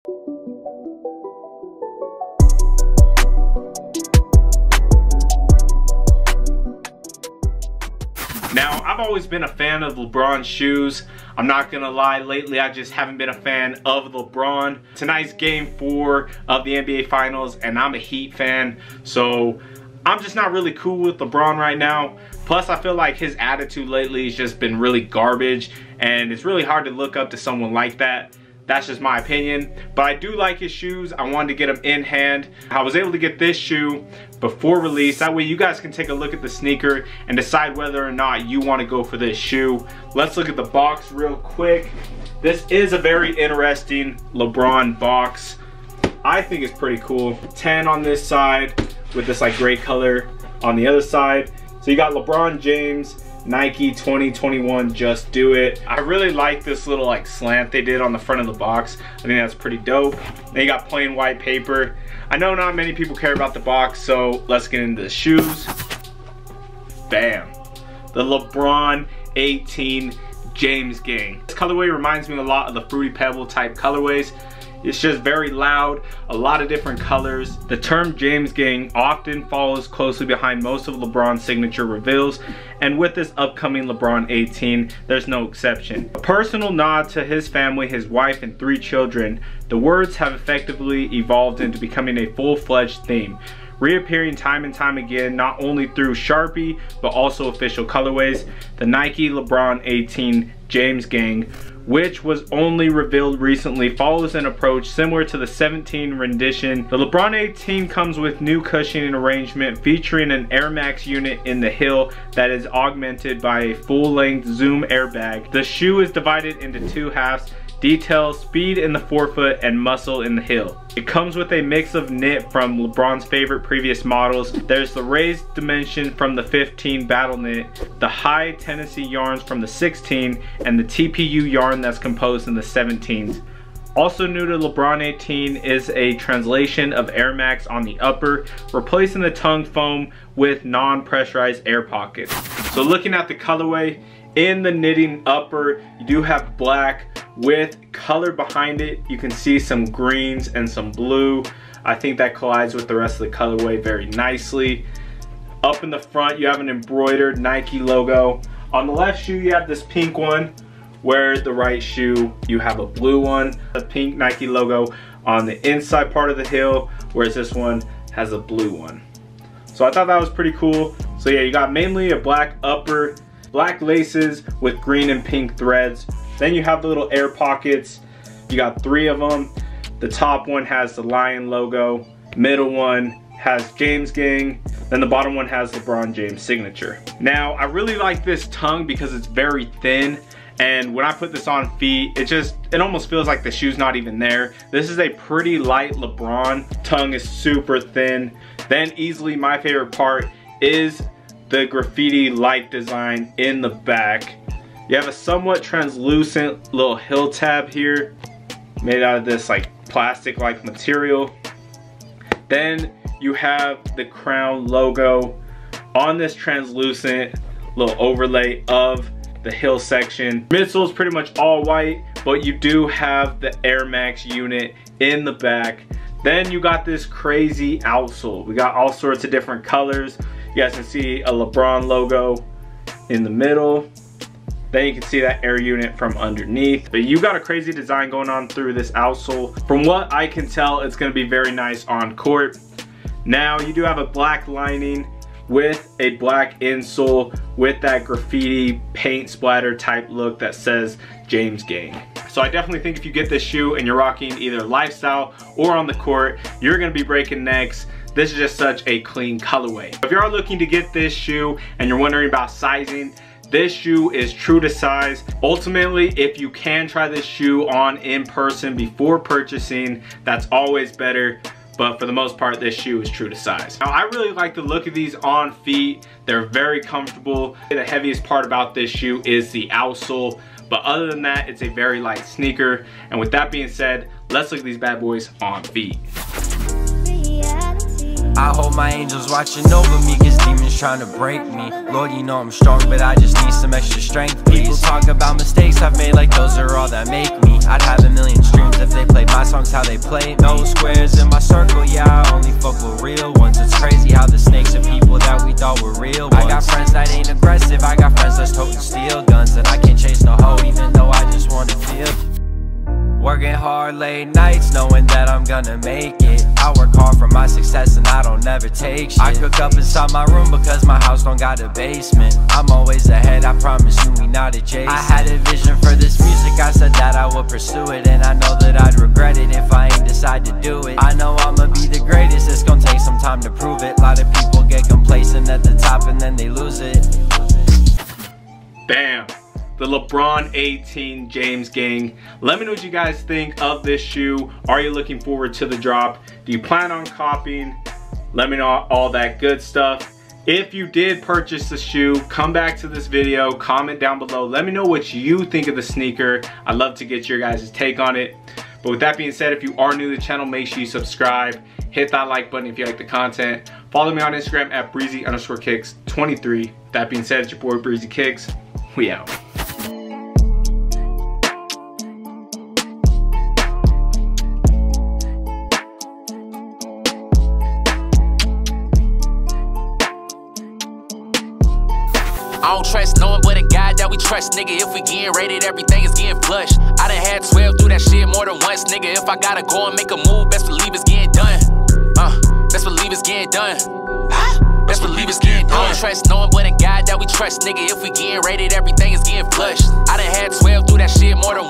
Now, I've always been a fan of LeBron's shoes. I'm not gonna lie, lately I just haven't been a fan of LeBron. Tonight's game 4 of the NBA Finals, and I'm a Heat fan, so I'm just not really cool with LeBron right now. Plus, I feel like his attitude lately has just been really garbage, and it's really hard to look up to someone like that. That's just my opinion, but I do like his shoes. I wanted to get them in hand. I was able to get this shoe before release. That way you guys can take a look at the sneaker and decide whether or not you want to go for this shoe. Let's look at the box real quick. This is a very interesting LeBron box. I think it's pretty cool. 10 on this side with this like gray color on the other side. So you got LeBron James, Nike 2021 Just Do It. I really like this little like slant they did on the front of the box. I think that's pretty dope. Then you got plain white paper. I know not many people care about the box, so let's get into the shoes. Bam. The LeBron 18 James Gang. This colorway reminds me a lot of the Fruity Pebble type colorways. It's just very loud, a lot of different colors. The term James Gang often follows closely behind most of LeBron's signature reveals, and with this upcoming LeBron 18, there's no exception. A personal nod to his family, his wife, and 3 children, the words have effectively evolved into becoming a full-fledged theme, reappearing time and time again, not only through Sharpie, but also official colorways. The Nike LeBron 18 James Gang, which was only revealed recently, follows an approach similar to the 17 rendition. The LeBron 18 comes with new cushioning arrangement featuring an Air Max unit in the heel that is augmented by a full-length zoom airbag. The shoe is divided into 2 halves, details speed in the forefoot and muscle in the heel. It comes with a mix of knit from LeBron's favorite previous models. There's the raised dimension from the 15 battle knit, the high Tennessee yarns from the 16, and the TPU yarn that's composed in the 17s. Also new to LeBron 18 is a translation of Air Max on the upper, replacing the tongue foam with non-pressurized air pockets. So looking at the colorway, in the knitting upper, you do have black with color behind it. You can see some greens and some blue. I think that collides with the rest of the colorway very nicely. Up in the front, you have an embroidered Nike logo. On the left shoe, you have this pink one, where the right shoe, you have a blue one. The pink Nike logo on the inside part of the heel, whereas this one has a blue one. So I thought that was pretty cool. So yeah, you got mainly a black upper, black laces with green and pink threads. Then you have the little air pockets. You got 3 of them. The top one has the lion logo. Middle one has James Gang. Then the bottom one has LeBron James signature. Now, I really like this tongue because it's very thin. And when I put this on feet, it almost feels like the shoe's not even there. This is a pretty light LeBron. Tongue is super thin. Then easily my favorite part is the graffiti light design in the back. You have a somewhat translucent little heel tab here, made out of this like plastic-like material. Then you have the crown logo on this translucent little overlay of the heel section. Midsole is pretty much all white, but you do have the Air Max unit in the back. Then you got this crazy outsole. We got all sorts of different colors. You guys can see a LeBron logo in the middle. Then you can see that air unit from underneath. But you got a crazy design going on through this outsole. From what I can tell, it's gonna be very nice on court. Now you do have a black lining with a black insole with that graffiti paint splatter type look that says James Gang. So I definitely think if you get this shoe and you're rocking either lifestyle or on the court, you're gonna be breaking necks. This is just such a clean colorway. If you are looking to get this shoe and you're wondering about sizing, this shoe is true to size. Ultimately, if you can try this shoe on in person before purchasing, that's always better. But for the most part, this shoe is true to size. Now, I really like the look of these on feet. They're very comfortable. The heaviest part about this shoe is the outsole. But other than that, it's a very light sneaker. And with that being said, let's look at these bad boys on feet. I hope my angels watching over me, cause demons trying to break me. Lord, you know I'm strong, but I just need some extra strength, please. People talk about mistakes I've made like those are all that make me. I'd have a million streams if they played my songs how they play. No squares in my circle, yeah, I only fuck with real ones. It's crazy how the snakes are people that we thought were real ones. I got friends that ain't aggressive, I got friends that's toting steel guns. And I can't chase no hoe even though I just wanna feel. Working hard late nights knowing that I'm gonna make it. I work hard for my success and I don't never take shit. I cook up inside my room because my house don't got a basement. I'm always ahead, I promise you, we not adjacent. I had a vision for this music, I said that I would pursue it. And I know that I'd regret it if I ain't decide to do it. I know I'ma be the greatest, it's gonna take some time to prove it. A lot of people get complacent at the top and then they lose it. Bam. The LeBron 18 James gang. Let me know what you guys think of this shoe. Are you looking forward to the drop? Do you plan on copying? Let me know all that good stuff. If you did purchase the shoe, come back to this video, comment down below. Let me know what you think of the sneaker. I'd love to get your guys' take on it. But with that being said, if you are new to the channel, make sure you subscribe. Hit that like button if you like the content. Follow me on Instagram at breezy_kicks23. That being said, it's your boy Breezy Kicks. We out. I don't trust no one but a God that we trust, nigga. If we getting rated, everything is getting flushed. I done had 12 do that shit more than once, nigga. If I gotta go and make a move, best believe it's getting done. Best believe it's getting done. Best believe it's getting done. I don't trust no one but a God that we trust, nigga. If we getting rated, everything is getting flushed. I done had 12 do that shit more than once.